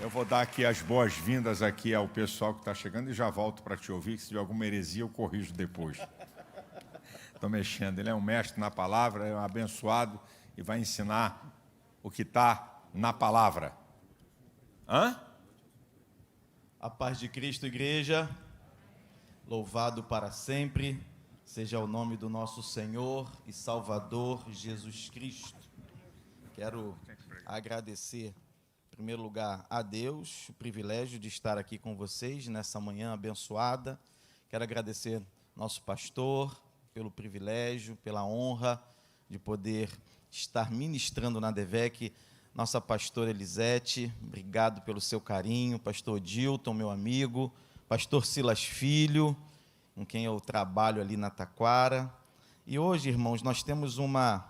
Eu vou dar aqui as boas-vindas aqui ao pessoal que está chegando e já volto para te ouvir, que se tiver alguma heresia eu corrijo depois. Estou mexendo. Ele é um mestre na palavra, é um abençoado e vai ensinar o que está na palavra. Hã? A paz de Cristo, igreja, louvado para sempre, seja o nome do nosso Senhor e Salvador Jesus Cristo. Quero agradecer, em primeiro lugar, a Deus, o privilégio de estar aqui com vocês nessa manhã abençoada. Quero agradecer nosso pastor pelo privilégio, pela honra de poder estar ministrando na DEVEC. Nossa pastora Elisete, obrigado pelo seu carinho. Pastor Dilton, meu amigo. Pastor Silas Filho, com quem eu trabalho ali na Taquara. E hoje, irmãos, nós temos uma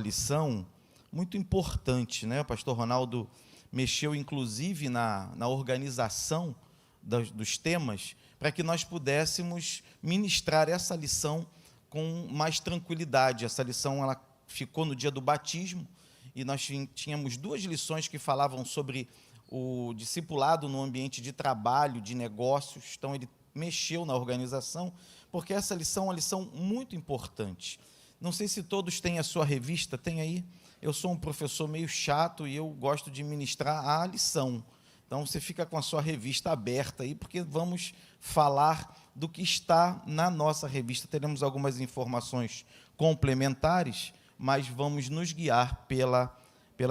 lição muito importante, né? O pastor Ronaldo mexeu, inclusive, na organização dos temas, para que nós pudéssemos ministrar essa lição com mais tranquilidade. Essa lição, ela ficou no dia do batismo, e nós tínhamos duas lições que falavam sobre o discipulado no ambiente de trabalho, de negócios. Então, ele mexeu na organização, porque essa lição é uma lição muito importante. Não sei se todos têm a sua revista, tem aí? Eu sou um professor meio chato e eu gosto de ministrar a lição. Então, você fica com a sua revista aberta aí, porque vamos falar do que está na nossa revista. Teremos algumas informações complementares, mas vamos nos guiar pela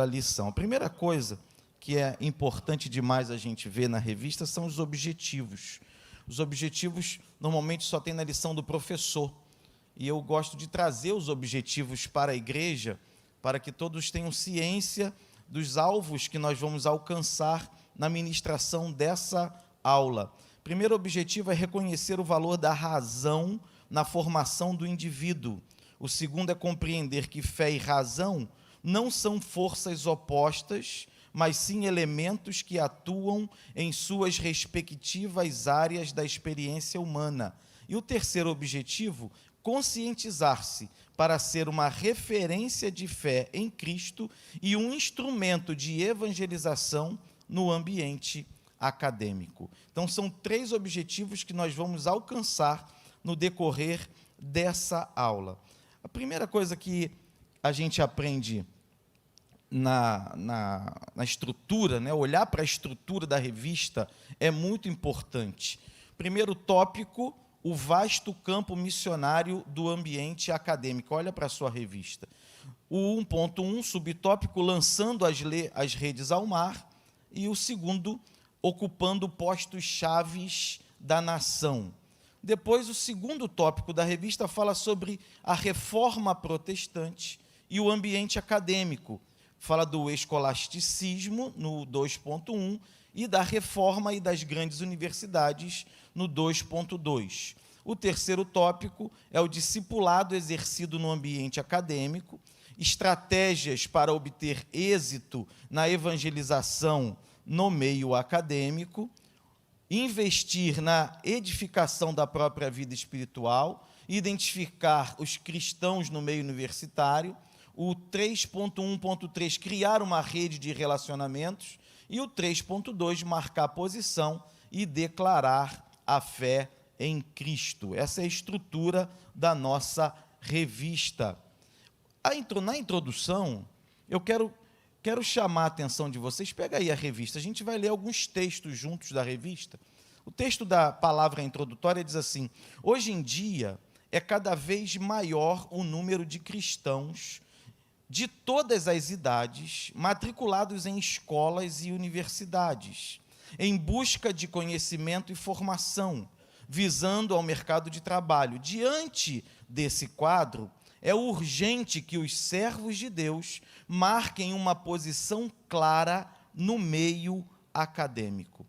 lição. A primeira coisa que é importante demais a gente ver na revista são os objetivos. Os objetivos, normalmente, só tem na lição do professor. E eu gosto de trazer os objetivos para a igreja, para que todos tenham ciência dos alvos que nós vamos alcançar na ministração dessa aula. O primeiro objetivo é reconhecer o valor da razão na formação do indivíduo. O segundo é compreender que fé e razão não são forças opostas, mas sim elementos que atuam em suas respectivas áreas da experiência humana. E o terceiro objetivo, conscientizar-se para ser uma referência de fé em Cristo e um instrumento de evangelização no ambiente acadêmico. Então, são três objetivos que nós vamos alcançar no decorrer dessa aula. A primeira coisa que a gente aprende na estrutura, né, olhar para a estrutura da revista é muito importante. Primeiro tópico, o vasto campo missionário do ambiente acadêmico. Olha para a sua revista. O 1.1, subtópico, lançando as redes ao mar. E o segundo, ocupando postos chaves da nação. Depois, o segundo tópico da revista fala sobre a reforma protestante e o ambiente acadêmico. Fala do escolasticismo, no 2.1, e da reforma e das grandes universidades, no 2.2. O terceiro tópico é o discipulado exercido no ambiente acadêmico, estratégias para obter êxito na evangelização no meio acadêmico, investir na edificação da própria vida espiritual, identificar os cristãos no meio universitário, o 3.1.3, criar uma rede de relacionamentos, e o 3.2, marcar posição e declarar a fé em Cristo. Essa é a estrutura da nossa revista. Na introdução, eu quero chamar a atenção de vocês. Pega aí a revista, a gente vai ler alguns textos juntos da revista. O texto da palavra introdutória diz assim: hoje em dia é cada vez maior o número de cristãos de todas as idades matriculados em escolas e universidades, em busca de conhecimento e formação, visando ao mercado de trabalho. Diante desse quadro, é urgente que os servos de Deus marquem uma posição clara no meio acadêmico.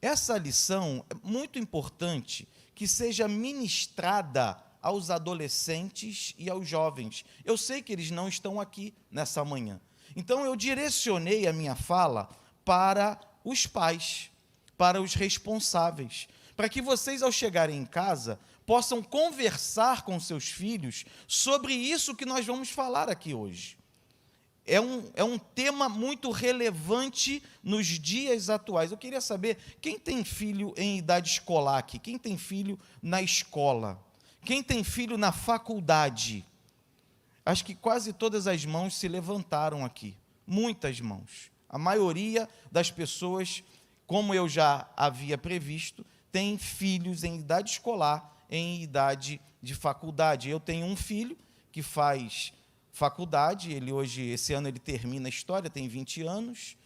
Essa lição é muito importante que seja ministrada aos adolescentes e aos jovens. Eu sei que eles não estão aqui nessa manhã. Então, eu direcionei a minha fala para os pais, para os responsáveis, para que vocês, ao chegarem em casa, possam conversar com seus filhos sobre isso que nós vamos falar aqui hoje. é um tema muito relevante nos dias atuais. Eu queria saber, quem tem filho em idade escolar aqui? Quem tem filho na escola? Quem tem filho na faculdade? Acho que quase todas as mãos se levantaram aqui. Muitas mãos. A maioria das pessoas, como eu já havia previsto, tem filhos em idade escolar, em idade de faculdade. Eu tenho um filho que faz faculdade, esse ano ele termina a história, tem 20 anos,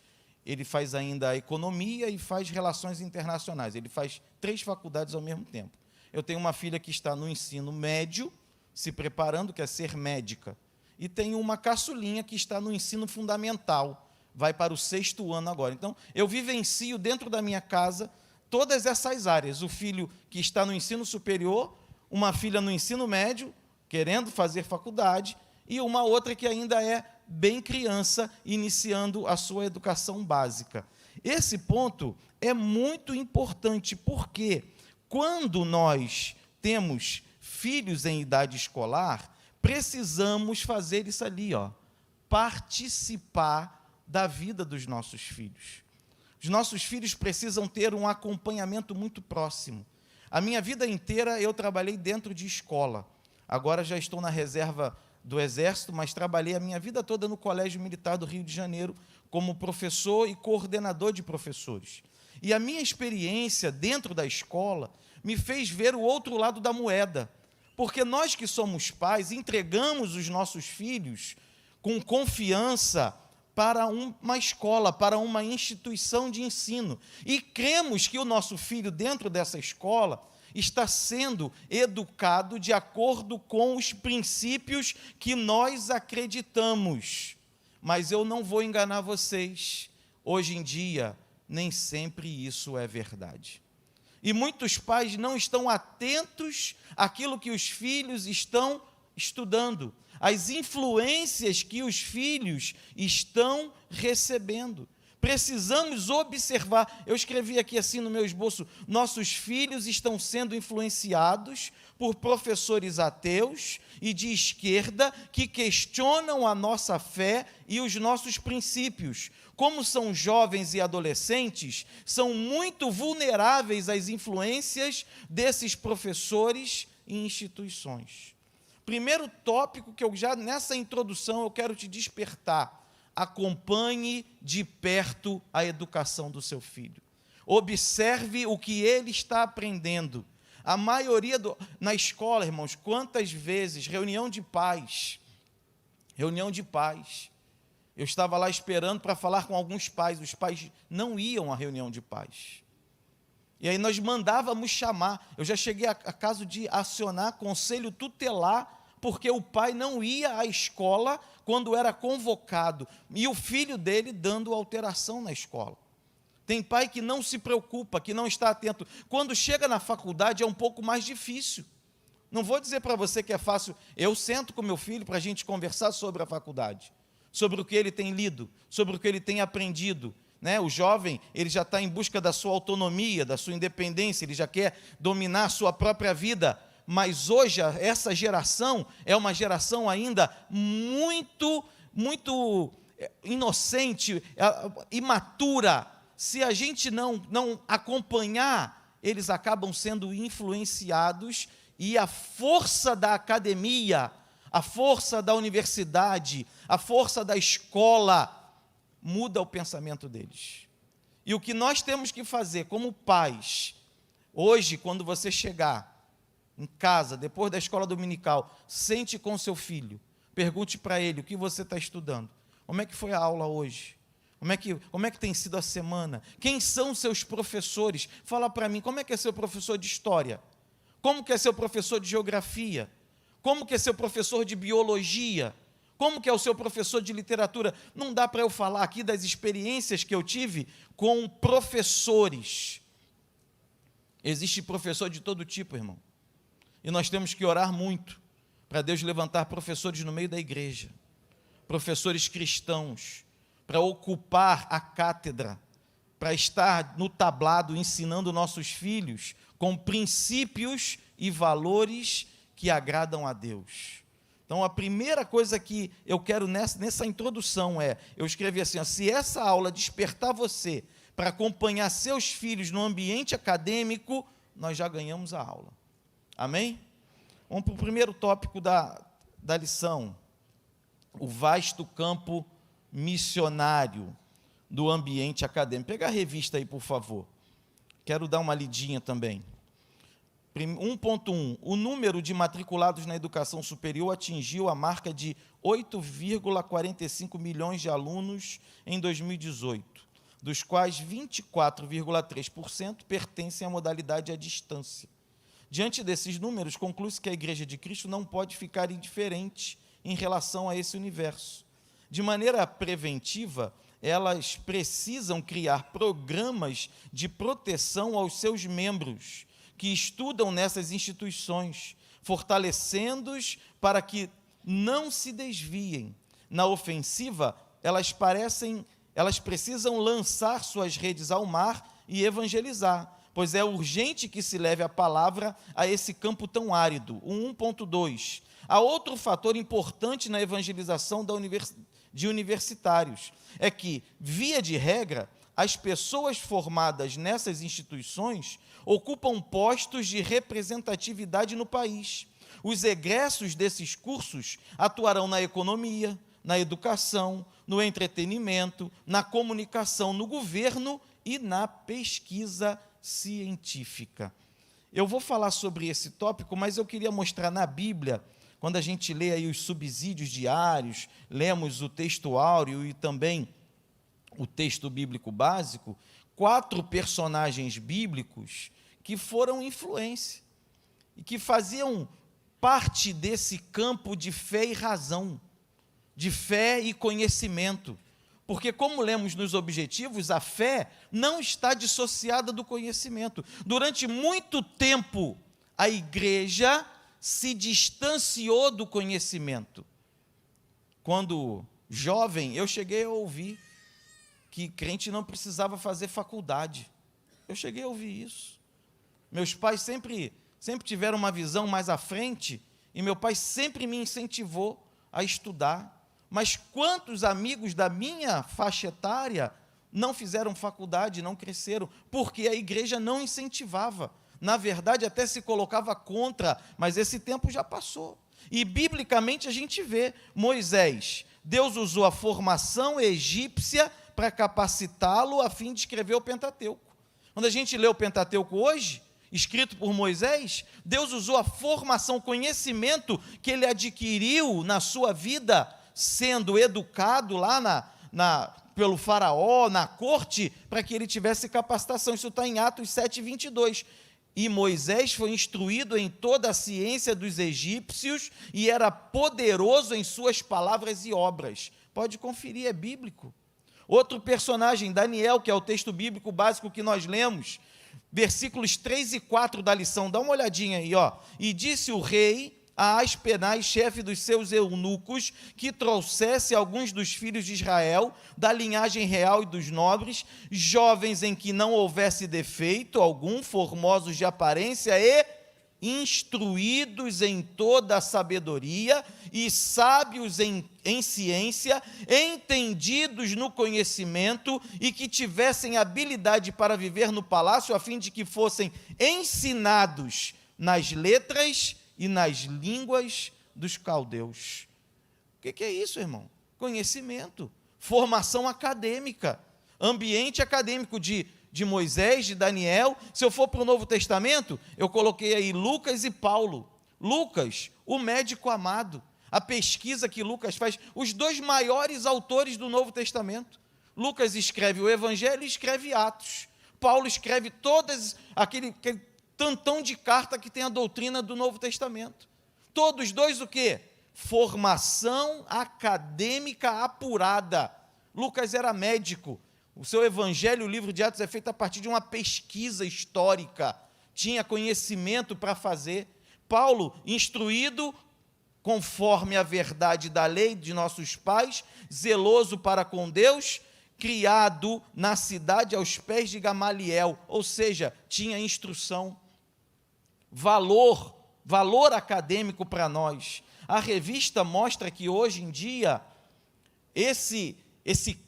ele faz ainda a economia e faz relações internacionais, ele faz 3 faculdades ao mesmo tempo. Eu tenho uma filha que está no ensino médio, se preparando, quer ser médica, e tenho uma caçulinha que está no ensino fundamental, vai para o 6º ano agora. Então, eu vivencio dentro da minha casa todas essas áreas, o filho que está no ensino superior, uma filha no ensino médio, querendo fazer faculdade, e uma outra que ainda é bem criança, iniciando a sua educação básica. Esse ponto é muito importante, porque quando nós temos filhos em idade escolar, precisamos fazer isso ali, participar da vida dos nossos filhos. Os nossos filhos precisam ter um acompanhamento muito próximo. A minha vida inteira eu trabalhei dentro de escola. Agora já estou na reserva do Exército, mas trabalhei a minha vida toda no Colégio Militar do Rio de Janeiro como professor e coordenador de professores. E a minha experiência dentro da escola me fez ver o outro lado da moeda, porque nós que somos pais entregamos os nossos filhos com confiança para uma escola, para uma instituição de ensino, e cremos que o nosso filho dentro dessa escola está sendo educado de acordo com os princípios que nós acreditamos. Mas eu não vou enganar vocês, hoje em dia, nem sempre isso é verdade. E muitos pais não estão atentos àquilo que os filhos estão estudando, às influências que os filhos estão recebendo. Precisamos observar, eu escrevi aqui assim no meu esboço, nossos filhos estão sendo influenciados por professores ateus e de esquerda que questionam a nossa fé e os nossos princípios. Como são jovens e adolescentes, são muito vulneráveis às influências desses professores e instituições. Primeiro tópico que eu já, nessa introdução, eu quero te despertar: acompanhe de perto a educação do seu filho. Observe o que ele está aprendendo. A maioria na escola, irmãos, quantas vezes, reunião de pais. Eu estava lá esperando para falar com alguns pais, os pais não iam à reunião de pais. E aí nós mandávamos chamar, eu já cheguei a caso de acionar conselho tutelar, porque o pai não ia à escola quando era convocado, e o filho dele dando alteração na escola. Tem pai que não se preocupa, que não está atento. Quando chega na faculdade é um pouco mais difícil. Não vou dizer para você que é fácil. Eu sento com meu filho para a gente conversar sobre a faculdade, sobre o que ele tem lido, sobre o que ele tem aprendido. O jovem, ele já está em busca da sua autonomia, da sua independência, ele já quer dominar a sua própria vida. Mas hoje, essa geração é uma geração ainda muito inocente, imatura. Se a gente não acompanhar, eles acabam sendo influenciados, e a força da academia, a força da universidade, a força da escola, muda o pensamento deles. E o que nós temos que fazer como pais, hoje, quando você chegar em casa, depois da escola dominical, sente com seu filho, pergunte para ele o que você está estudando, como é que foi a aula hoje, como é que tem sido a semana, quem são seus professores, fala para mim, como é que é seu professor de história, como que é seu professor de geografia, como que é seu professor de biologia, como que é o seu professor de literatura. Não dá para eu falar aqui das experiências que eu tive com professores. Existe professor de todo tipo, irmão. E nós temos que orar muito para Deus levantar professores no meio da igreja, professores cristãos, para ocupar a cátedra, para estar no tablado ensinando nossos filhos com princípios e valores que agradam a Deus. Então, a primeira coisa que eu quero nessa introdução eu escrevi assim, se essa aula despertar você para acompanhar seus filhos no ambiente acadêmico, nós já ganhamos a aula. Amém? Vamos para o primeiro tópico da lição, o vasto campo missionário do ambiente acadêmico. Pega a revista aí, por favor. Quero dar uma lidinha também. 1.1. O número de matriculados na educação superior atingiu a marca de 8,45 milhões de alunos em 2018, dos quais 24,3% pertencem à modalidade à distância. Diante desses números, conclui-se que a Igreja de Cristo não pode ficar indiferente em relação a esse universo. De maneira preventiva, elas precisam criar programas de proteção aos seus membros, que estudam nessas instituições, fortalecendo-os para que não se desviem. Na ofensiva, elas precisam lançar suas redes ao mar e evangelizar, pois é urgente que se leve a palavra a esse campo tão árido. 1.2. Há outro fator importante na evangelização de universitários, é que, via de regra, as pessoas formadas nessas instituições ocupam postos de representatividade no país. Os egressos desses cursos atuarão na economia, na educação, no entretenimento, na comunicação, no governo e na pesquisa científica. Eu vou falar sobre esse tópico, mas eu queria mostrar na Bíblia, quando a gente lê aí os subsídios diários, lemos o texto áureo e também o texto bíblico básico, 4 personagens bíblicos que foram influência e que faziam parte desse campo de fé e razão, de fé e conhecimento. Porque, como lemos nos objetivos, a fé não está dissociada do conhecimento. Durante muito tempo, a igreja se distanciou do conhecimento. Quando jovem, eu cheguei a ouvir que crente não precisava fazer faculdade. Eu cheguei a ouvir isso. Meus pais sempre tiveram uma visão mais à frente, e meu pai sempre me incentivou a estudar. Mas quantos amigos da minha faixa etária não fizeram faculdade, não cresceram, porque a igreja não incentivava. Na verdade, até se colocava contra, mas esse tempo já passou. E, biblicamente, a gente vê Moisés, Deus usou a formação egípcia para capacitá-lo a fim de escrever o Pentateuco. Quando a gente lê o Pentateuco hoje, escrito por Moisés, Deus usou a formação, o conhecimento que ele adquiriu na sua vida, sendo educado lá pelo faraó, na corte, para que ele tivesse capacitação. Isso está em Atos 7:22. E Moisés foi instruído em toda a ciência dos egípcios e era poderoso em suas palavras e obras. Pode conferir, é bíblico. Outro personagem, Daniel, que é o texto bíblico básico que nós lemos, versículos 3 e 4 da lição, dá uma olhadinha aí, ó. E disse o rei a Aspenaz, chefe dos seus eunucos, que trouxesse alguns dos filhos de Israel, da linhagem real e dos nobres, jovens em que não houvesse defeito algum, formosos de aparência e instruídos em toda a sabedoria e sábios em ciência, entendidos no conhecimento e que tivessem habilidade para viver no palácio, a fim de que fossem ensinados nas letras e nas línguas dos caldeus. O que é isso, irmão? Conhecimento, formação acadêmica, ambiente acadêmico de Moisés, de Daniel. Se eu for para o Novo Testamento, eu coloquei aí Lucas e Paulo. Lucas, o médico amado, a pesquisa que Lucas faz, os 2 maiores autores do Novo Testamento. Lucas escreve o Evangelho e escreve Atos. Paulo escreve aquele tantão de carta que tem a doutrina do Novo Testamento. Todos 2 o quê? Formação acadêmica apurada. Lucas era médico. O seu Evangelho, o livro de Atos, é feito a partir de uma pesquisa histórica. Tinha conhecimento para fazer. Paulo, instruído conforme a verdade da lei de nossos pais, zeloso para com Deus, criado na cidade aos pés de Gamaliel, ou seja, tinha instrução. Valor acadêmico para nós. A revista mostra que hoje em dia esse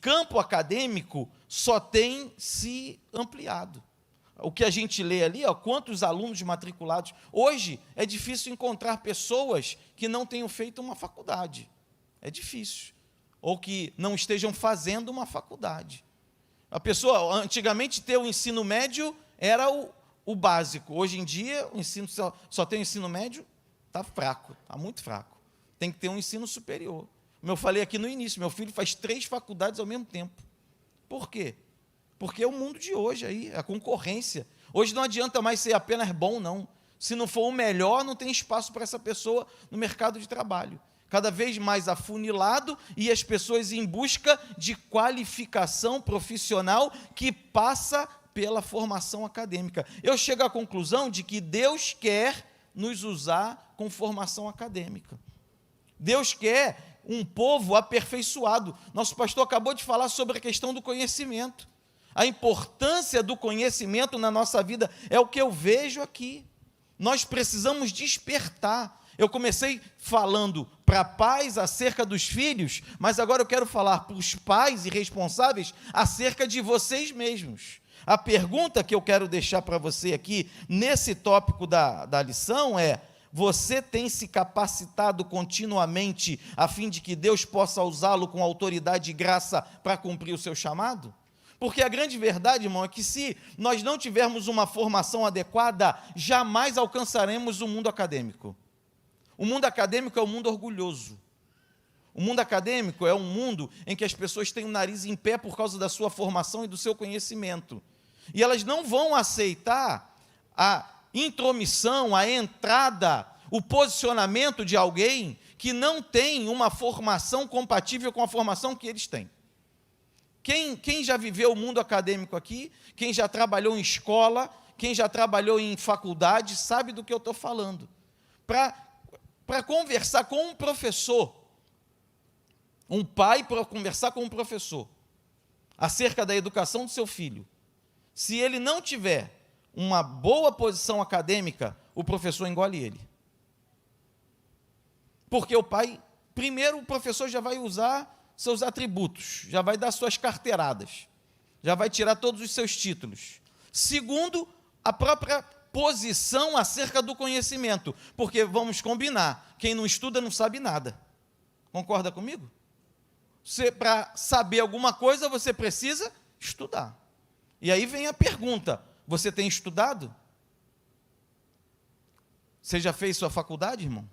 campo acadêmico só tem se ampliado. O que a gente lê ali, quantos alunos matriculados. Hoje é difícil encontrar pessoas que não tenham feito uma faculdade. É difícil. Ou que não estejam fazendo uma faculdade. A pessoa, antigamente, ter o ensino médio era o básico. Hoje em dia, o ensino só tem o ensino médio, está fraco, está muito fraco. Tem que ter um ensino superior. Como eu falei aqui no início, meu filho faz 3 faculdades ao mesmo tempo. Por quê? Porque é o mundo de hoje aí, a concorrência. Hoje não adianta mais ser apenas bom, não. Se não for o melhor, não tem espaço para essa pessoa no mercado de trabalho. Cada vez mais afunilado e as pessoas em busca de qualificação profissional que passa pela formação acadêmica. Eu chego à conclusão de que Deus quer nos usar com formação acadêmica. Deus quer um povo aperfeiçoado. Nosso pastor acabou de falar sobre a questão do conhecimento. A importância do conhecimento na nossa vida é o que eu vejo aqui. Nós precisamos despertar. Eu comecei falando para pais acerca dos filhos, mas agora eu quero falar para os pais e responsáveis acerca de vocês mesmos. A pergunta que eu quero deixar para você aqui, nesse tópico da lição, é: você tem se capacitado continuamente a fim de que Deus possa usá-lo com autoridade e graça para cumprir o seu chamado? Porque a grande verdade, irmão, é que se nós não tivermos uma formação adequada, jamais alcançaremos o mundo acadêmico. O mundo acadêmico é um mundo orgulhoso. O mundo acadêmico é um mundo em que as pessoas têm o nariz em pé por causa da sua formação e do seu conhecimento. E elas não vão aceitar a intromissão, a entrada, o posicionamento de alguém que não tem uma formação compatível com a formação que eles têm. Quem já viveu o mundo acadêmico aqui, quem já trabalhou em escola, quem já trabalhou em faculdade, sabe do que eu estou falando. Para conversar com um professor, um pai para conversar com um professor, acerca da educação do seu filho, se ele não tiver uma boa posição acadêmica, o professor engole ele. Porque o pai, primeiro o professor já vai usar seus atributos, já vai dar suas carteiradas, já vai tirar todos os seus títulos. Segundo, a própria posição acerca do conhecimento, porque vamos combinar, quem não estuda não sabe nada. Concorda comigo? Para saber alguma coisa, você precisa estudar. E aí vem a pergunta: você tem estudado? Você já fez sua faculdade, irmão?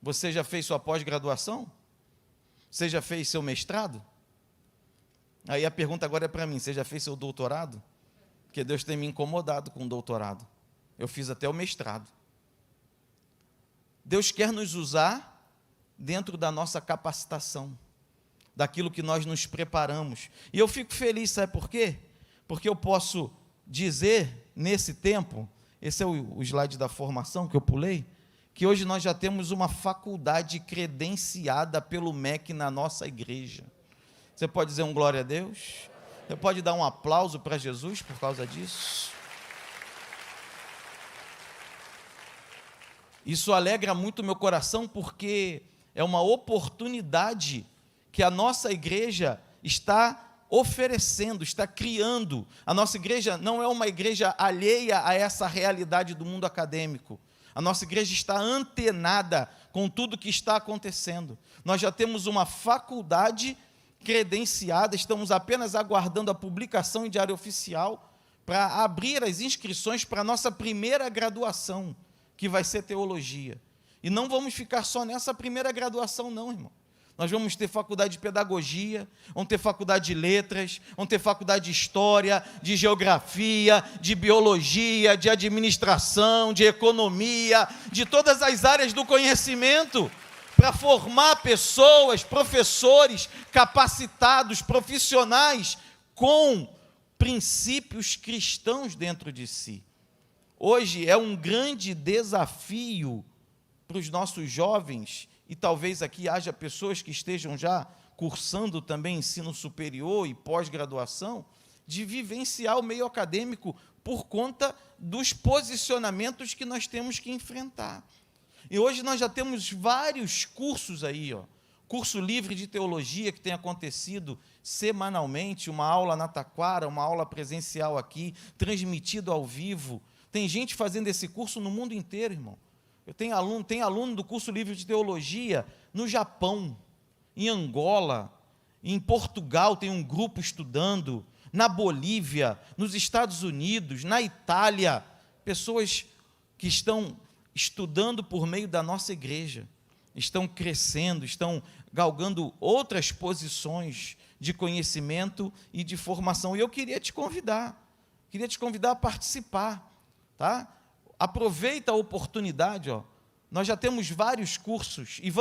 Você já fez sua pós-graduação? Você já fez seu mestrado? Aí a pergunta agora é para mim: você já fez seu doutorado? Porque Deus tem me incomodado com o doutorado. Eu fiz até o mestrado. Deus quer nos usar dentro da nossa capacitação, daquilo que nós nos preparamos. E eu fico feliz, sabe por quê? Porque eu posso dizer, nesse tempo, esse é o slide da formação que eu pulei, que hoje nós já temos uma faculdade credenciada pelo MEC na nossa igreja. Você pode dizer um glória a Deus? Você pode dar um aplauso para Jesus por causa disso? Isso alegra muito meu coração, porque é uma oportunidade que a nossa igreja está oferecendo, está criando. A nossa igreja não é uma igreja alheia a essa realidade do mundo acadêmico. A nossa igreja está antenada com tudo que está acontecendo. Nós já temos uma faculdade credenciada, estamos apenas aguardando a publicação em diário oficial para abrir as inscrições para a nossa primeira graduação, que vai ser teologia. E não vamos ficar só nessa primeira graduação, não, irmão. Nós vamos ter faculdade de pedagogia, vamos ter faculdade de letras, vamos ter faculdade de história, de geografia, de biologia, de administração, de economia, de todas as áreas do conhecimento, para formar pessoas, professores capacitados, profissionais, com princípios cristãos dentro de si. Hoje é um grande desafio para os nossos jovens, e talvez aqui haja pessoas que estejam já cursando também ensino superior e pós-graduação, de vivenciar o meio acadêmico por conta dos posicionamentos que nós temos que enfrentar. E hoje nós já temos vários cursos aí, ó. Curso livre de teologia que tem acontecido semanalmente, uma aula na Taquara, uma aula presencial aqui, transmitido ao vivo. Tem gente fazendo esse curso no mundo inteiro, irmão. Eu tenho aluno do curso livre de teologia no Japão, em Angola, em Portugal tem um grupo estudando, na Bolívia, nos Estados Unidos, na Itália, pessoas que estão estudando por meio da nossa igreja, estão crescendo, estão galgando outras posições de conhecimento e de formação. E eu queria te convidar a participar, tá? Aproveita a oportunidade, ó. Nós já temos vários cursos e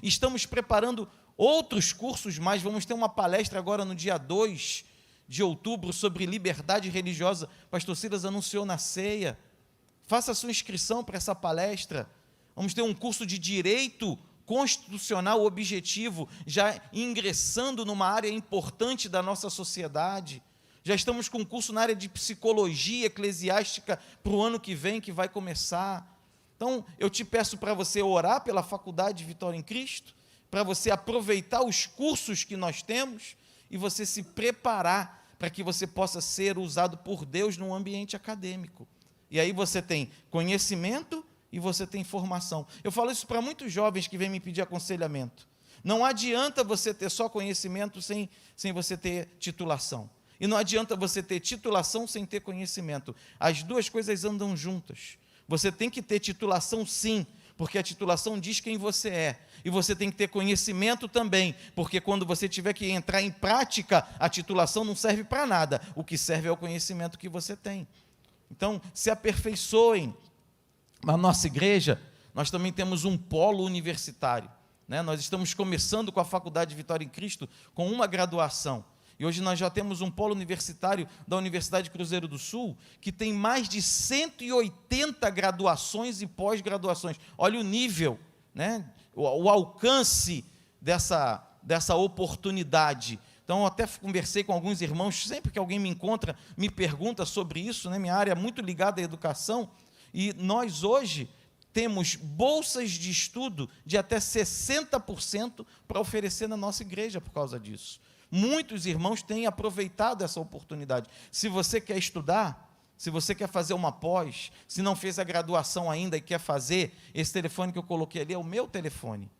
estamos preparando outros cursos mais. Vamos ter uma palestra agora no dia 2 de outubro sobre liberdade religiosa. Pastor Silas anunciou na ceia. Faça a sua inscrição para essa palestra. Vamos ter um curso de direito constitucional objetivo, já ingressando numa área importante da nossa sociedade. Já estamos com um curso na área de psicologia eclesiástica para o ano que vem, que vai começar. Então, eu te peço para você orar pela Faculdade Vitória em Cristo, para você aproveitar os cursos que nós temos e você se preparar para que você possa ser usado por Deus num ambiente acadêmico. E aí você tem conhecimento e você tem formação. Eu falo isso para muitos jovens que vêm me pedir aconselhamento. Não adianta você ter só conhecimento sem você ter titulação. E não adianta você ter titulação sem ter conhecimento. As duas coisas andam juntas. Você tem que ter titulação, sim, porque a titulação diz quem você é. E você tem que ter conhecimento também, porque quando você tiver que entrar em prática, a titulação não serve para nada. O que serve é o conhecimento que você tem. Então, se aperfeiçoem. Na nossa igreja, nós também temos um polo universitário, né? Nós estamos começando com a Faculdade Vitória em Cristo, com uma graduação. E hoje nós já temos um polo universitário da Universidade Cruzeiro do Sul, que tem mais de 180 graduações e pós-graduações. Olha o nível, né? O alcance dessa oportunidade. Então, eu até conversei com alguns irmãos, sempre que alguém me encontra, me pergunta sobre isso, né? Minha área é muito ligada à educação, e nós hoje temos bolsas de estudo de até 60% para oferecer na nossa igreja por causa disso. Muitos irmãos têm aproveitado essa oportunidade. Se você quer estudar, se você quer fazer uma pós, se não fez a graduação ainda e quer fazer, esse telefone que eu coloquei ali é o meu telefone,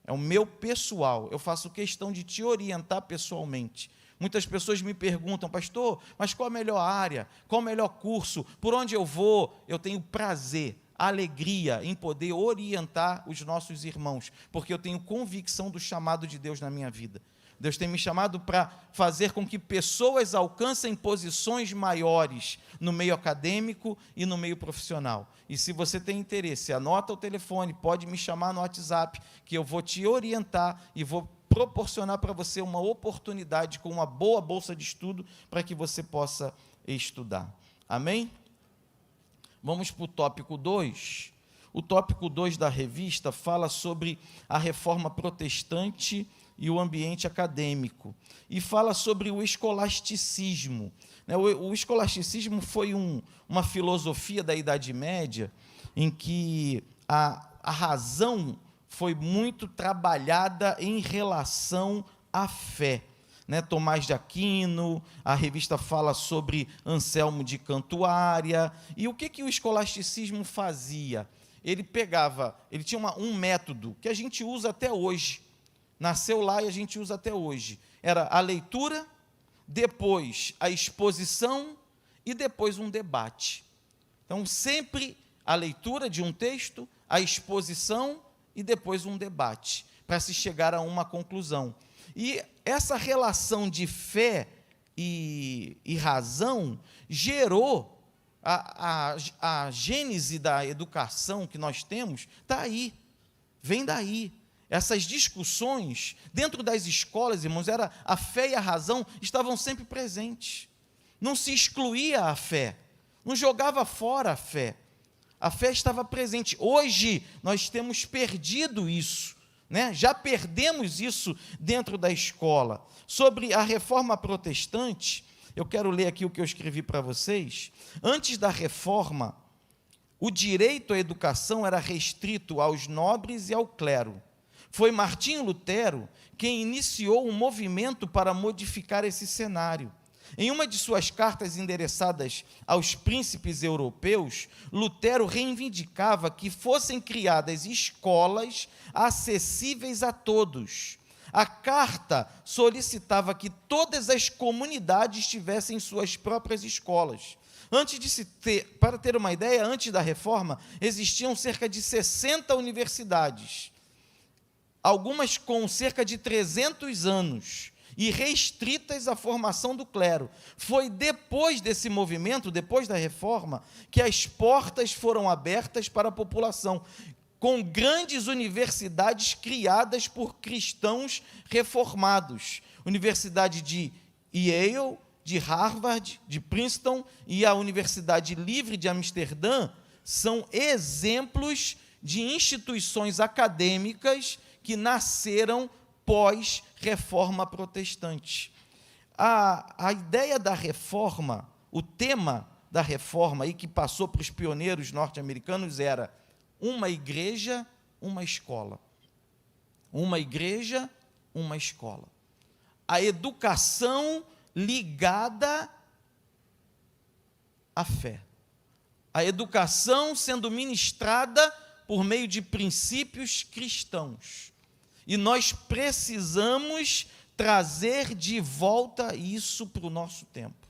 é o meu pessoal. Eu faço questão de te orientar pessoalmente. Muitas pessoas me perguntam, pastor, mas qual a melhor área? Qual o melhor curso? Por onde eu vou? Eu tenho prazer, alegria em poder orientar os nossos irmãos, porque eu tenho convicção do chamado de Deus na minha vida. Deus tem me chamado para fazer com que pessoas alcancem posições maiores no meio acadêmico e no meio profissional. E se você tem interesse, anota o telefone, pode me chamar no WhatsApp, que eu vou te orientar e vou proporcionar para você uma oportunidade com uma boa bolsa de estudo para que você possa estudar. Amém? Vamos para o tópico 2. O tópico 2 da revista fala sobre a reforma protestante e o ambiente acadêmico. E fala sobre o escolasticismo. O escolasticismo foi uma filosofia da Idade Média em que a razão foi muito trabalhada em relação à fé. Tomás de Aquino, a revista fala sobre Anselmo de Cantuária. E o que o escolasticismo fazia? Ele tinha um método que a gente usa até hoje. Nasceu lá e a gente usa até hoje. Era a leitura, depois a exposição e depois um debate. Então, sempre a leitura de um texto, a exposição e depois um debate, para se chegar a uma conclusão. E essa relação de fé e razão gerou a gênese da educação que nós temos, está aí, vem daí. Essas discussões, dentro das escolas, irmãos, a fé e a razão estavam sempre presentes. Não se excluía a fé, não jogava fora a fé. A fé estava presente. Hoje, nós temos perdido isso, né? Já perdemos isso dentro da escola. Sobre a reforma protestante, eu quero ler aqui o que eu escrevi para vocês. Antes da reforma, o direito à educação era restrito aos nobres e ao clero. Foi Martinho Lutero quem iniciou um movimento para modificar esse cenário. Em uma de suas cartas endereçadas aos príncipes europeus, Lutero reivindicava que fossem criadas escolas acessíveis a todos. A carta solicitava que todas as comunidades tivessem suas próprias escolas. Para ter uma ideia, antes da reforma, existiam cerca de 60 universidades, algumas com cerca de 300 anos, e restritas à formação do clero. Foi depois desse movimento, depois da reforma, que as portas foram abertas para a população, com grandes universidades criadas por cristãos reformados. Universidade de Yale, de Harvard, de Princeton e a Universidade Livre de Amsterdã são exemplos de instituições acadêmicas que nasceram pós-reforma protestante. A ideia da reforma, o tema da reforma, aí que passou para os pioneiros norte-americanos, era uma igreja, uma escola. Uma igreja, uma escola. A educação ligada à fé. A educação sendo ministrada por meio de princípios cristãos. E nós precisamos trazer de volta isso para o nosso tempo.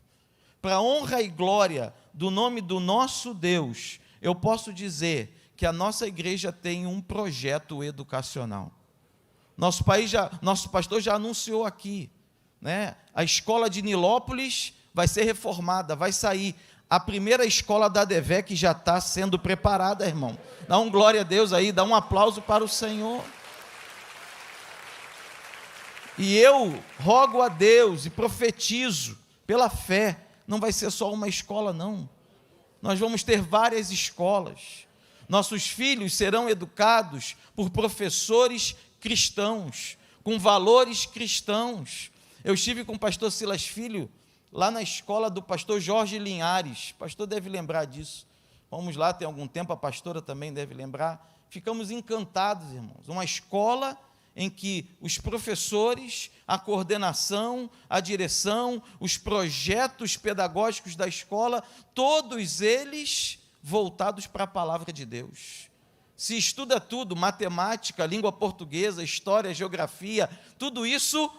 Para a honra e glória do nome do nosso Deus, eu posso dizer que a nossa igreja tem um projeto educacional. Nosso pastor já anunciou aqui, né? A escola de Nilópolis vai ser reformada, vai sair. A primeira escola da ADVEC já está sendo preparada, irmão. Dá um glória a Deus aí, dá um aplauso para o Senhor. E eu rogo a Deus e profetizo pela fé, não vai ser só uma escola, não. Nós vamos ter várias escolas. Nossos filhos serão educados por professores cristãos, com valores cristãos. Eu estive com o pastor Silas Filho, lá na escola do pastor Jorge Linhares. O pastor deve lembrar disso. Vamos lá, tem algum tempo, a pastora também deve lembrar. Ficamos encantados, irmãos. Uma escola em que os professores, a coordenação, a direção, os projetos pedagógicos da escola, todos eles voltados para a palavra de Deus. Se estuda tudo, matemática, língua portuguesa, história, geografia, tudo isso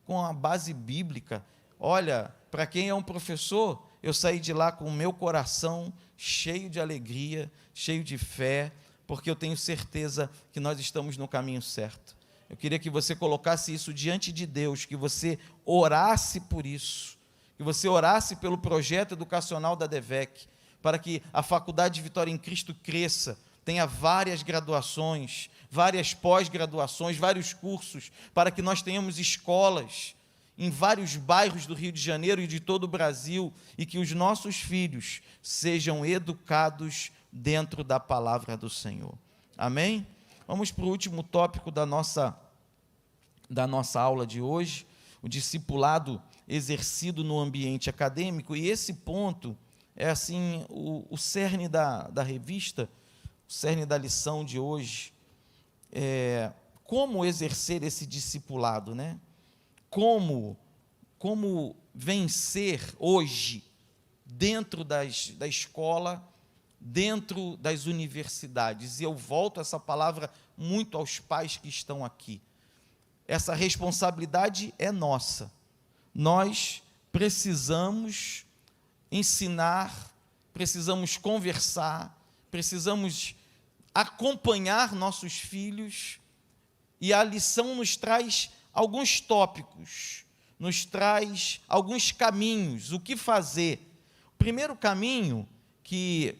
com a base bíblica. Olha, para quem é um professor, eu saí de lá com o meu coração cheio de alegria, cheio de fé, porque eu tenho certeza que nós estamos no caminho certo. Eu queria que você colocasse isso diante de Deus, que você orasse por isso, que você orasse pelo projeto educacional da ADVEC, para que a Faculdade de Vitória em Cristo cresça, tenha várias graduações, várias pós-graduações, vários cursos, para que nós tenhamos escolas em vários bairros do Rio de Janeiro e de todo o Brasil, e que os nossos filhos sejam educados dentro da palavra do Senhor. Amém? Vamos para o último tópico da nossa aula de hoje, o discipulado exercido no ambiente acadêmico, e esse ponto é assim o cerne da revista, o cerne da lição de hoje. Como exercer esse discipulado, né? Como vencer hoje, dentro da escola, dentro das universidades. E eu volto essa palavra muito aos pais que estão aqui. Essa responsabilidade é nossa. Nós precisamos ensinar, precisamos conversar, precisamos acompanhar nossos filhos, e a lição nos traz alguns tópicos, nos traz alguns caminhos, o que fazer. O primeiro caminho que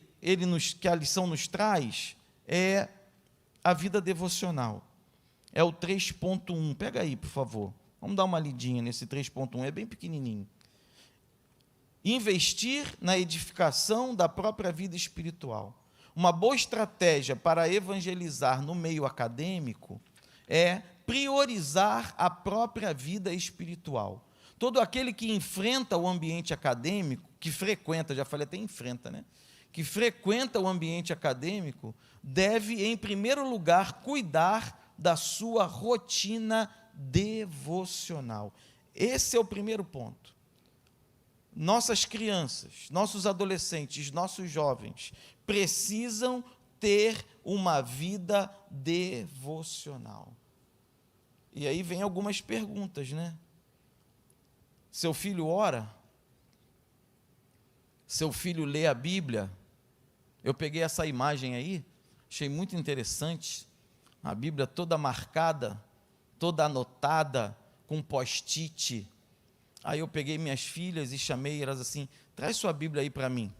a lição nos traz é a vida devocional. É o 3.1. Pega aí, por favor. Vamos dar uma lidinha nesse 3.1. É bem pequenininho. Investir na edificação da própria vida espiritual. Uma boa estratégia para evangelizar no meio acadêmico é priorizar a própria vida espiritual. Todo aquele que enfrenta o ambiente acadêmico, que frequenta, já falei até enfrenta, né? que frequenta o ambiente acadêmico deve, em primeiro lugar, cuidar da sua rotina devocional. Esse é o primeiro ponto. Nossas crianças, nossos adolescentes, nossos jovens precisam ter uma vida devocional. E aí vem algumas perguntas, né? Seu filho ora? Seu filho lê a Bíblia? Eu peguei essa imagem aí, achei muito interessante. A Bíblia toda marcada, toda anotada, com post-it. Aí eu peguei minhas filhas e chamei elas assim, traz sua Bíblia aí para mim.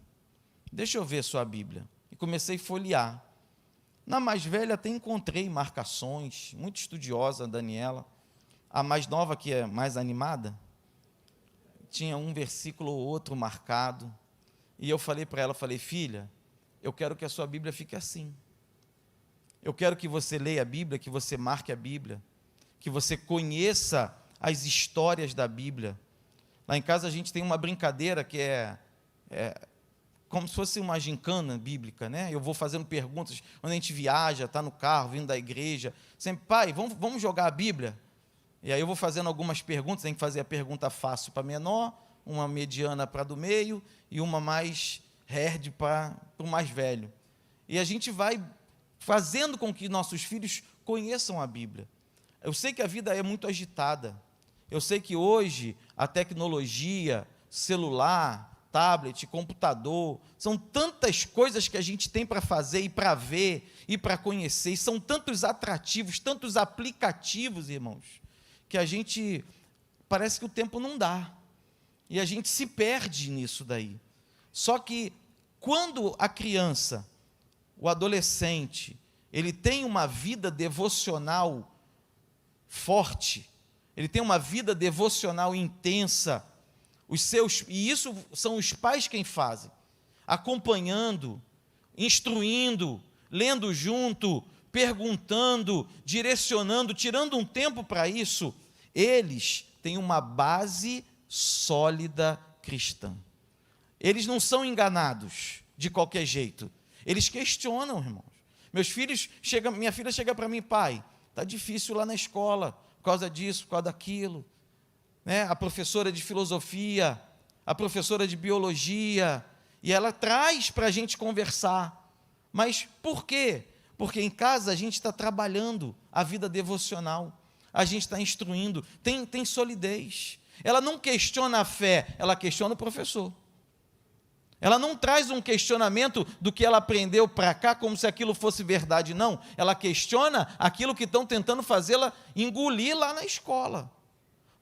Deixa eu ver sua Bíblia. E comecei a folhear. Na mais velha até encontrei marcações, muito estudiosa, a Daniela. A mais nova, que é mais animada, tinha um versículo ou outro marcado. E eu falei para ela, filha, eu quero que a sua Bíblia fique assim. Eu quero que você leia a Bíblia, que você marque a Bíblia, que você conheça as histórias da Bíblia. Lá em casa a gente tem uma brincadeira que é como se fosse uma gincana bíblica, né? Eu vou fazendo perguntas, quando a gente viaja, está no carro, vindo da igreja, sempre, pai, vamos jogar a Bíblia? E aí eu vou fazendo algumas perguntas, tem que fazer a pergunta fácil para menor, uma mediana para do meio, e uma mais hard para o mais velho. E a gente vai fazendo com que nossos filhos conheçam a Bíblia. Eu sei que a vida é muito agitada, eu sei que hoje a tecnologia, celular, tablet, computador, são tantas coisas que a gente tem para fazer e para ver e para conhecer, e são tantos atrativos, tantos aplicativos, irmãos, que a gente, parece que o tempo não dá, e a gente se perde nisso daí. Só que, quando a criança, o adolescente, ele tem uma vida devocional forte, ele tem uma vida devocional intensa, e isso são os pais quem fazem, acompanhando, instruindo, lendo junto, perguntando, direcionando, tirando um tempo para isso, eles têm uma base sólida cristã. Eles não são enganados de qualquer jeito, eles questionam, irmãos. Minha filha chega para mim, pai, está difícil lá na escola, por causa disso, por causa daquilo. Né? A professora de filosofia, a professora de biologia, e ela traz para a gente conversar. Mas por quê? Porque em casa a gente está trabalhando a vida devocional, a gente está instruindo, tem solidez. Ela não questiona a fé, ela questiona o professor. Ela não traz um questionamento do que ela aprendeu para cá, como se aquilo fosse verdade, não. Ela questiona aquilo que estão tentando fazê-la engolir lá na escola.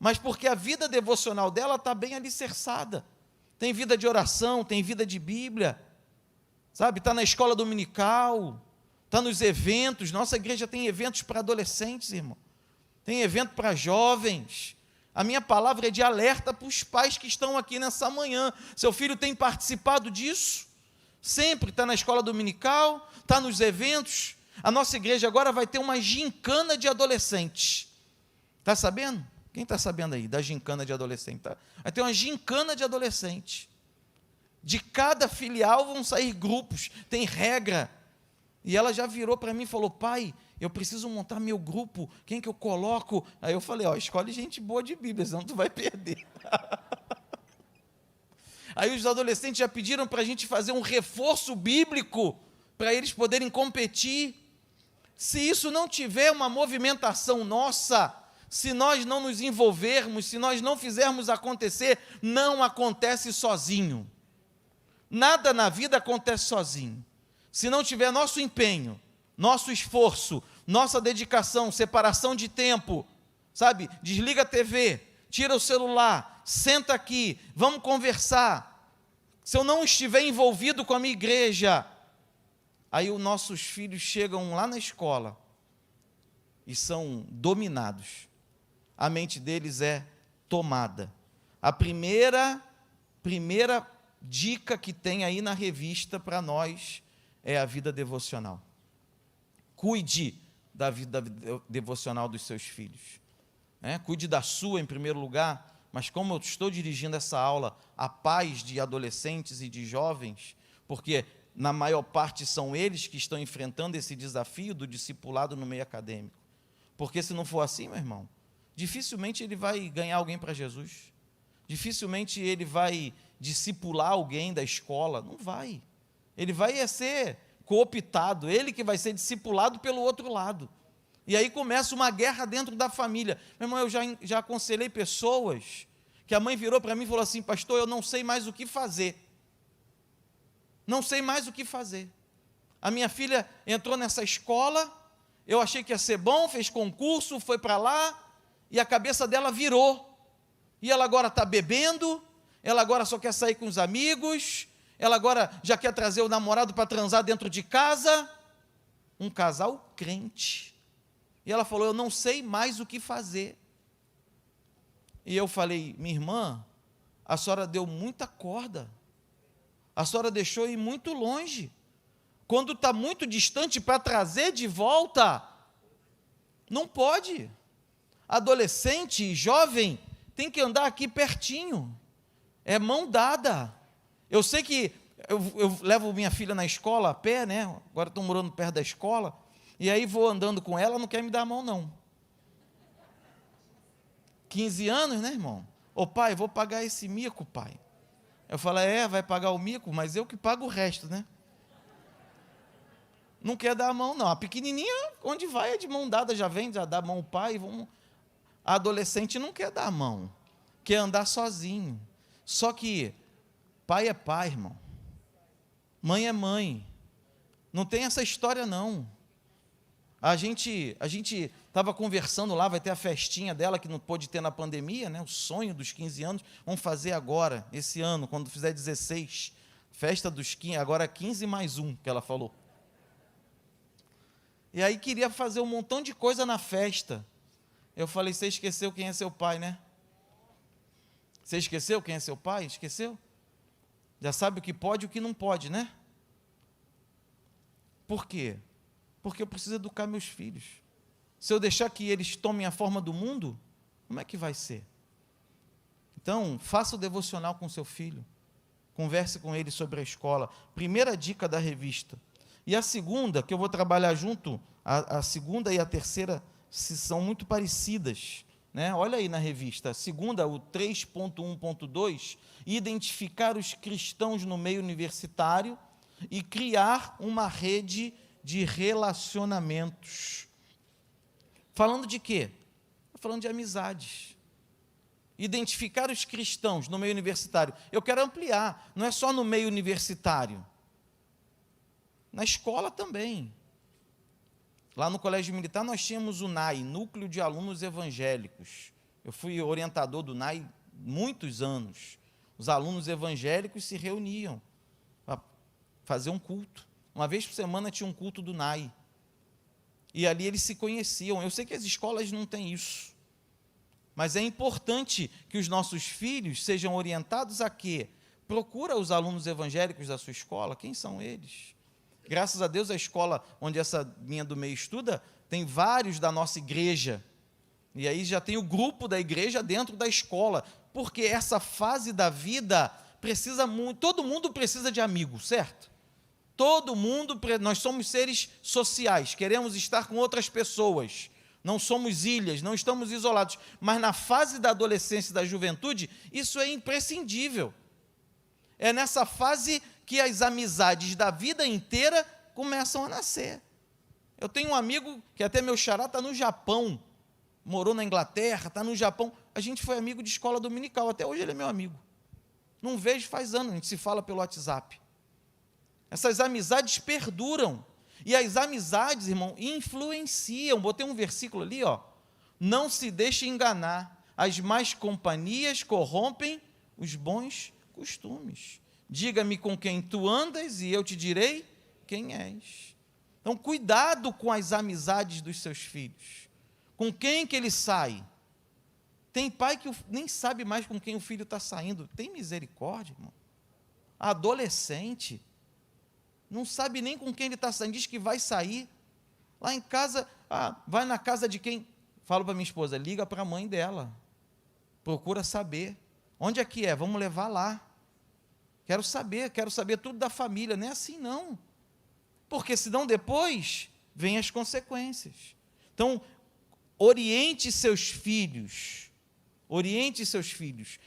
Mas porque a vida devocional dela está bem alicerçada. Tem vida de oração, tem vida de Bíblia, sabe? Está na escola dominical, está nos eventos. Nossa igreja tem eventos para adolescentes, irmão. Tem evento para jovens. A minha palavra é de alerta para os pais que estão aqui nessa manhã. Seu filho tem participado disso? Sempre está na escola dominical, está nos eventos. A nossa igreja agora vai ter uma gincana de adolescentes. Está sabendo? Quem está sabendo aí da gincana de adolescente? Tá? Vai ter uma gincana de adolescente. De cada filial vão sair grupos, tem regra. E ela já virou para mim e falou, pai, eu preciso montar meu grupo, quem que eu coloco? Aí eu falei, escolhe gente boa de Bíblia, senão tu vai perder. Aí os adolescentes já pediram para a gente fazer um reforço bíblico, para eles poderem competir. Se isso não tiver uma movimentação nossa, se nós não nos envolvermos, se nós não fizermos acontecer, não acontece sozinho. Nada na vida acontece sozinho. Se não tiver nosso empenho, nosso esforço, nossa dedicação, separação de tempo, sabe? Desliga a TV, tira o celular, senta aqui, vamos conversar. Se eu não estiver envolvido com a minha igreja, aí os nossos filhos chegam lá na escola e são dominados. A mente deles é tomada. A primeira dica que tem aí na revista para nós é a vida devocional. Cuide da vida devocional dos seus filhos. Cuide da sua em primeiro lugar, mas como eu estou dirigindo essa aula a pais de adolescentes e de jovens, porque na maior parte são eles que estão enfrentando esse desafio do discipulado no meio acadêmico. Porque se não for assim, meu irmão, dificilmente ele vai ganhar alguém para Jesus. Dificilmente ele vai discipular alguém da escola. Não vai. Ele vai ser cooptado, ele que vai ser discipulado pelo outro lado. E aí começa uma guerra dentro da família. Meu irmão, eu já aconselhei pessoas que a mãe virou para mim e falou assim: pastor, eu não sei mais o que fazer. Não sei mais o que fazer. A minha filha entrou nessa escola, eu achei que ia ser bom, fez concurso, foi para lá, e a cabeça dela virou. E ela agora está bebendo, ela agora só quer sair com os amigos, ela agora já quer trazer o namorado para transar dentro de casa. Um casal crente. E ela falou: eu não sei mais o que fazer. E eu falei: minha irmã, a senhora deu muita corda. A senhora deixou ir muito longe. Quando está muito distante para trazer de volta, não pode. Adolescente e jovem tem que andar aqui pertinho. É mão dada. Eu sei que eu levo minha filha na escola a pé, né? Agora estou morando perto da escola. E aí vou andando com ela, não quer me dar a mão, não. 15 anos, né, irmão? Ô pai, vou pagar esse mico, pai. Eu falo: vai pagar o mico, mas eu que pago o resto, né? Não quer dar a mão, não. A pequenininha, onde vai, é de mão dada, já vem, já dá a mão ao pai. A adolescente não quer dar a mão, quer andar sozinho. Só que pai é pai, irmão. Mãe é mãe. Não tem essa história, não. A gente estava conversando lá, vai ter a festinha dela, que não pôde ter na pandemia, né? O sonho dos 15 anos, vamos fazer agora, esse ano, quando fizer 16. Festa dos 15, agora 15 mais 1, que ela falou. E aí queria fazer um montão de coisa na festa. Eu falei: você esqueceu quem é seu pai, né? Você esqueceu quem é seu pai? Esqueceu? Já sabe o que pode e o que não pode, né? Por quê? Porque eu preciso educar meus filhos. Se eu deixar que eles tomem a forma do mundo, como é que vai ser? Então, faça o devocional com seu filho. Converse com ele sobre a escola. Primeira dica da revista. E a segunda, que eu vou trabalhar junto, a segunda e a terceira são muito parecidas, né? Olha aí na revista. A segunda, o 3.1.2, identificar os cristãos no meio universitário e criar uma rede de relacionamentos. Falando de quê? Falando de amizades. Identificar os cristãos no meio universitário. Eu quero ampliar, não é só no meio universitário. Na escola também. Lá no Colégio Militar nós tínhamos o NAI, Núcleo de Alunos Evangélicos. Eu fui orientador do NAI muitos anos. Os alunos evangélicos se reuniam para fazer um culto. Uma vez por semana tinha um culto do NAI. E ali eles se conheciam. Eu sei que as escolas não têm isso. Mas é importante que os nossos filhos sejam orientados a quê? Procura os alunos evangélicos da sua escola. Quem são eles? Graças a Deus, a escola onde essa minha do meio estuda, tem vários da nossa igreja. E aí já tem o grupo da igreja dentro da escola. Porque essa fase da vida precisa muito, todo mundo precisa de amigo, certo? Todo mundo, nós somos seres sociais, queremos estar com outras pessoas, não somos ilhas, não estamos isolados, mas na fase da adolescência e da juventude, isso é imprescindível. É nessa fase que as amizades da vida inteira começam a nascer. Eu tenho um amigo, que até meu xará está no Japão, morou na Inglaterra, está no Japão, a gente foi amigo de escola dominical, até hoje ele é meu amigo. Não vejo faz anos, a gente se fala pelo WhatsApp. Essas amizades perduram. E as amizades, irmão, influenciam. Botei um versículo ali, ó. Não se deixe enganar. As más companhias corrompem os bons costumes. Diga-me com quem tu andas e eu te direi quem és. Então, cuidado com as amizades dos seus filhos. Com quem que ele sai? Tem pai que nem sabe mais com quem o filho está saindo. Tem misericórdia, irmão. Adolescente não sabe nem com quem ele está saindo, diz que vai sair. Lá em casa, vai na casa de quem? Falo para minha esposa: liga para a mãe dela, procura saber. Onde é que é? Vamos levar lá. quero saber tudo da família. Não é assim, não. Porque senão depois vem as consequências. Então, oriente seus filhos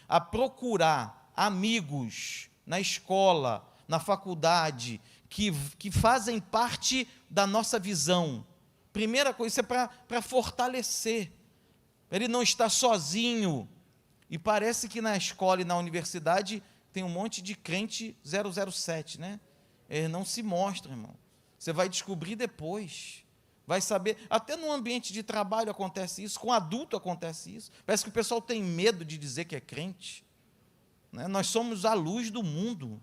a procurar amigos na escola, na faculdade, que fazem parte da nossa visão. Primeira coisa, isso é para fortalecer. Ele não está sozinho. E parece que na escola e na universidade tem um monte de crente 007, né? Ele não se mostra, irmão. Você vai descobrir depois. Vai saber. Até no ambiente de trabalho acontece isso, com adulto acontece isso. Parece que o pessoal tem medo de dizer que é crente. Né? Nós somos a luz do mundo.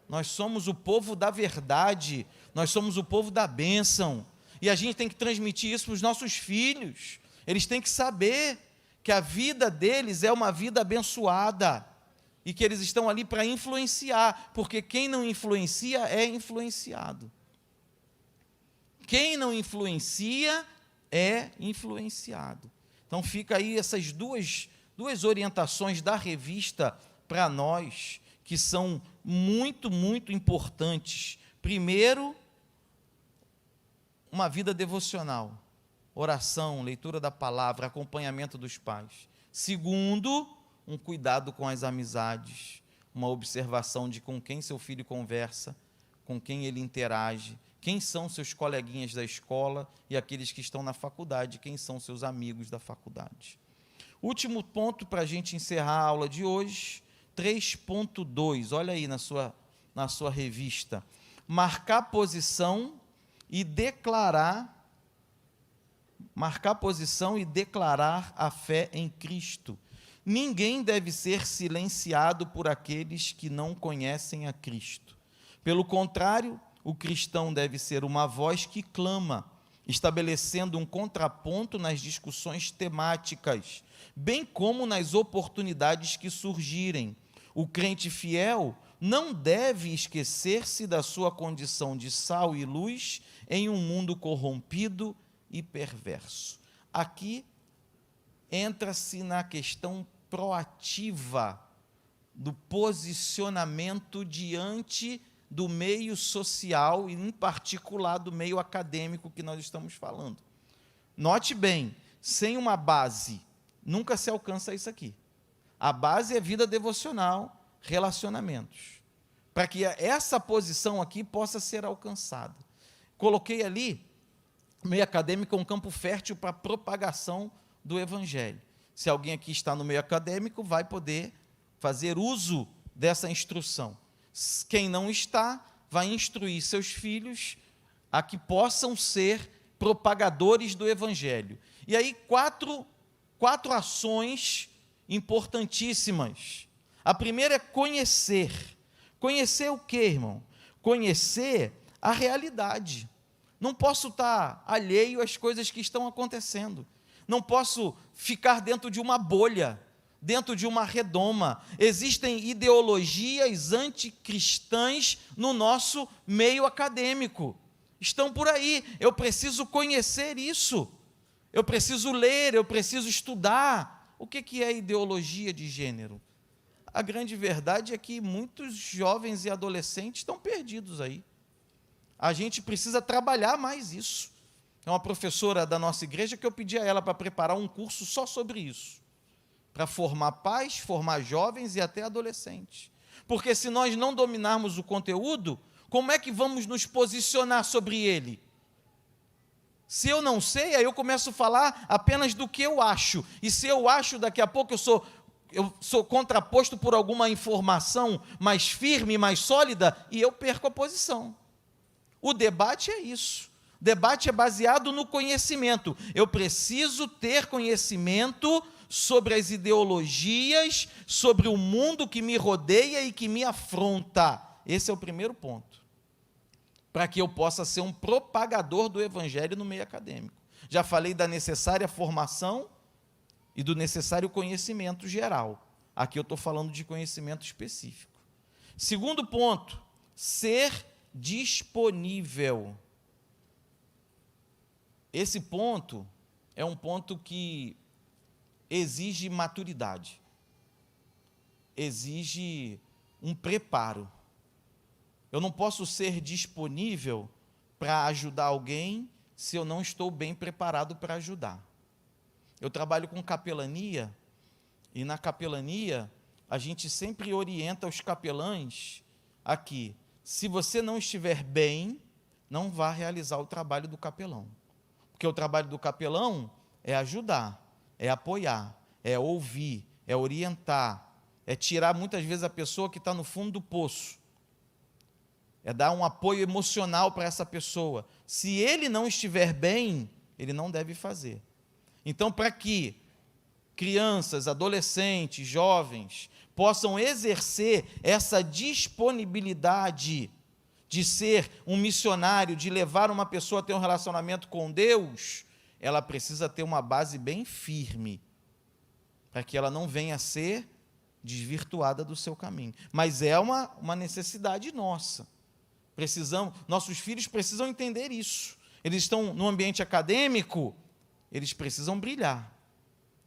Nós somos o povo da verdade. Nós somos o povo da bênção. E a gente tem que transmitir isso para os nossos filhos. Eles têm que saber que a vida deles é uma vida abençoada e que eles estão ali para influenciar, porque quem não influencia é influenciado. Quem não influencia é influenciado. Então fica aí essas duas orientações da revista para nós, que são muito, muito importantes. Primeiro, uma vida devocional. Oração, leitura da palavra, acompanhamento dos pais. Segundo, um cuidado com as amizades, uma observação de com quem seu filho conversa, com quem ele interage, quem são seus coleguinhas da escola e aqueles que estão na faculdade, quem são seus amigos da faculdade. Último ponto para a gente encerrar a aula de hoje, 3.2, olha aí na sua revista. Marcar posição e declarar a fé em Cristo. Ninguém deve ser silenciado por aqueles que não conhecem a Cristo. Pelo contrário, o cristão deve ser uma voz que clama, estabelecendo um contraponto nas discussões temáticas, bem como nas oportunidades que surgirem. O crente fiel não deve esquecer-se da sua condição de sal e luz em um mundo corrompido e perverso. Aqui entra-se na questão proativa do posicionamento diante do meio social e, em particular, do meio acadêmico que nós estamos falando. Note bem, sem uma base, nunca se alcança isso aqui. A base é vida devocional, relacionamentos, para que essa posição aqui possa ser alcançada. Coloquei ali, meio acadêmico é um campo fértil para a propagação do Evangelho. Se alguém aqui está no meio acadêmico, vai poder fazer uso dessa instrução. Quem não está, vai instruir seus filhos a que possam ser propagadores do Evangelho. E aí, quatro ações importantíssimas. A primeira é conhecer. Conhecer o quê, irmão? Conhecer a realidade. Não posso estar alheio às coisas que estão acontecendo. Não posso ficar dentro de uma bolha, dentro de uma redoma. Existem ideologias anticristãs no nosso meio acadêmico. Estão por aí. Eu preciso conhecer isso. Eu preciso ler, eu preciso estudar. O que é ideologia de gênero? A grande verdade é que muitos jovens e adolescentes estão perdidos aí. A gente precisa trabalhar mais isso. É uma professora da nossa igreja que eu pedi a ela para preparar um curso só sobre isso, para formar pais, formar jovens e até adolescentes. Porque se nós não dominarmos o conteúdo, como é que vamos nos posicionar sobre ele? Se eu não sei, aí eu começo a falar apenas do que eu acho. E se eu acho, daqui a pouco eu sou contraposto por alguma informação mais firme, mais sólida, e eu perco a posição. O debate é isso. O debate é baseado no conhecimento. Eu preciso ter conhecimento sobre as ideologias, sobre o mundo que me rodeia e que me afronta. Esse é o primeiro ponto. Para que eu possa ser um propagador do Evangelho no meio acadêmico. Já falei da necessária formação e do necessário conhecimento geral. Aqui eu estou falando de conhecimento específico. Segundo ponto, ser disponível. Esse ponto é um ponto que exige maturidade, exige um preparo. Eu não posso ser disponível para ajudar alguém se eu não estou bem preparado para ajudar. Eu trabalho com capelania, e na capelania a gente sempre orienta os capelães aqui: se você não estiver bem, não vá realizar o trabalho do capelão. Porque o trabalho do capelão é ajudar, é apoiar, é ouvir, é orientar, é tirar muitas vezes a pessoa que está no fundo do poço, é dar um apoio emocional para essa pessoa. Se ele não estiver bem, ele não deve fazer. Então, para que crianças, adolescentes, jovens possam exercer essa disponibilidade de ser um missionário, de levar uma pessoa a ter um relacionamento com Deus, ela precisa ter uma base bem firme, para que ela não venha a ser desvirtuada do seu caminho. Mas é uma necessidade nossa. Nossos filhos precisam entender isso. Eles estão no ambiente acadêmico, eles precisam brilhar.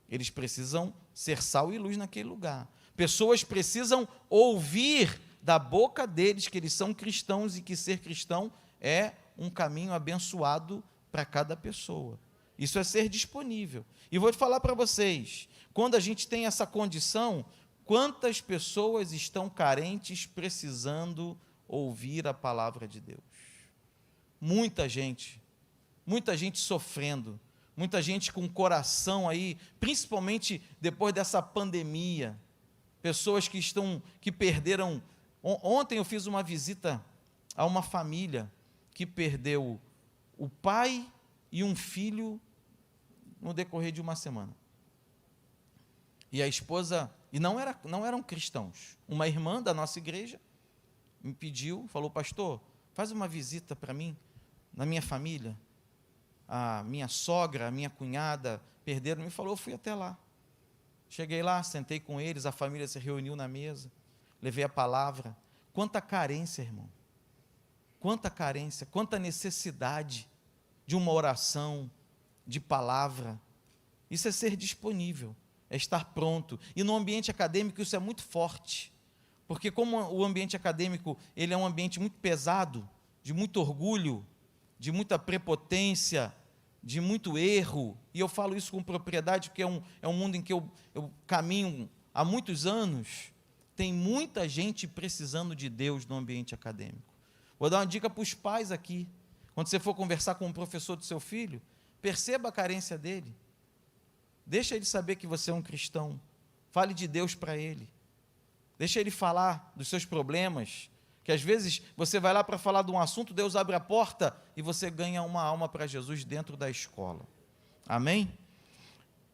Eles precisam ser sal e luz naquele lugar. Pessoas precisam ouvir da boca deles que eles são cristãos e que ser cristão é um caminho abençoado para cada pessoa. Isso é ser disponível. E vou te falar para vocês, quando a gente tem essa condição, quantas pessoas estão carentes precisando ouvir a palavra de Deus? Muita gente sofrendo, muita gente com o coração aí, principalmente depois dessa pandemia, pessoas que perderam. Ontem eu fiz uma visita a uma família que perdeu o pai e um filho no decorrer de uma semana. E a esposa, e não eram cristãos, uma irmã da nossa igreja me pediu, falou: pastor, faz uma visita para mim, na minha família. A minha sogra, a minha cunhada perderam, me falou, eu fui até lá. Cheguei lá, sentei com eles, a família se reuniu na mesa, levei a palavra. Quanta carência, irmão. Quanta carência, quanta necessidade de uma oração, de palavra. Isso é ser disponível, é estar pronto. E no ambiente acadêmico isso é muito forte, porque como o ambiente acadêmico ele é um ambiente muito pesado, de muito orgulho, de muita prepotência, de muito erro, e eu falo isso com propriedade, porque é um mundo em que eu caminho há muitos anos. Tem muita gente precisando de Deus no ambiente acadêmico. Vou dar uma dica para os pais aqui. Quando você for conversar com um professor do seu filho, perceba a carência dele. Deixa ele saber que você é um cristão. Fale de Deus para ele. Deixa ele falar dos seus problemas, que às vezes você vai lá para falar de um assunto, Deus abre a porta e você ganha uma alma para Jesus dentro da escola. Amém?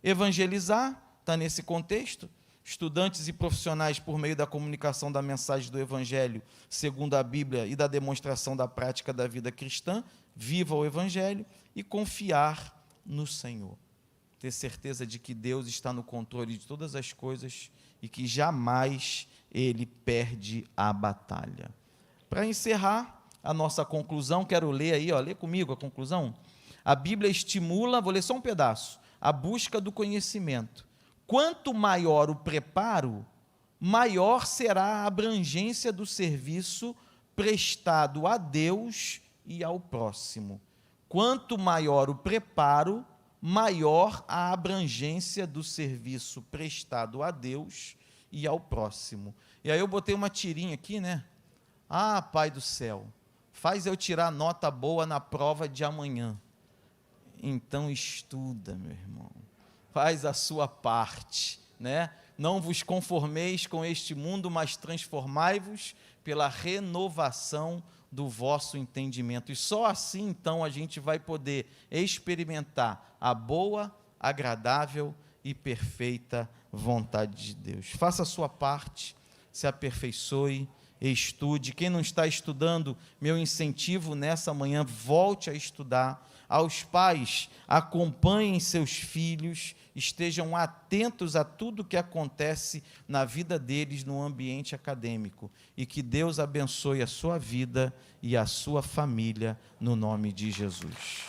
Evangelizar está nesse contexto. Estudantes e profissionais, por meio da comunicação da mensagem do Evangelho, segundo a Bíblia, e da demonstração da prática da vida cristã, viva o Evangelho e confiar no Senhor. Ter certeza de que Deus está no controle de todas as coisas e que jamais Ele perde a batalha. Para encerrar a nossa conclusão, quero ler aí, lê comigo a conclusão. A Bíblia estimula, vou ler só um pedaço, a busca do conhecimento. Quanto maior o preparo, maior será a abrangência do serviço prestado a Deus e ao próximo. Quanto maior o preparo, maior a abrangência do serviço prestado a Deus e ao próximo. E aí eu botei uma tirinha aqui, né? Ah, Pai do céu, faz eu tirar nota boa na prova de amanhã. Então estuda, meu irmão. Faz a sua parte, né? Não vos conformeis com este mundo, mas transformai-vos pela renovação do vosso entendimento. E só assim, então, a gente vai poder experimentar a boa, agradável e perfeita vontade de Deus. Faça a sua parte, se aperfeiçoe, estude. Quem não está estudando, meu incentivo nessa manhã, volte a estudar. Aos pais, acompanhem seus filhos, estejam atentos a tudo que acontece na vida deles no ambiente acadêmico e que Deus abençoe a sua vida e a sua família no nome de Jesus.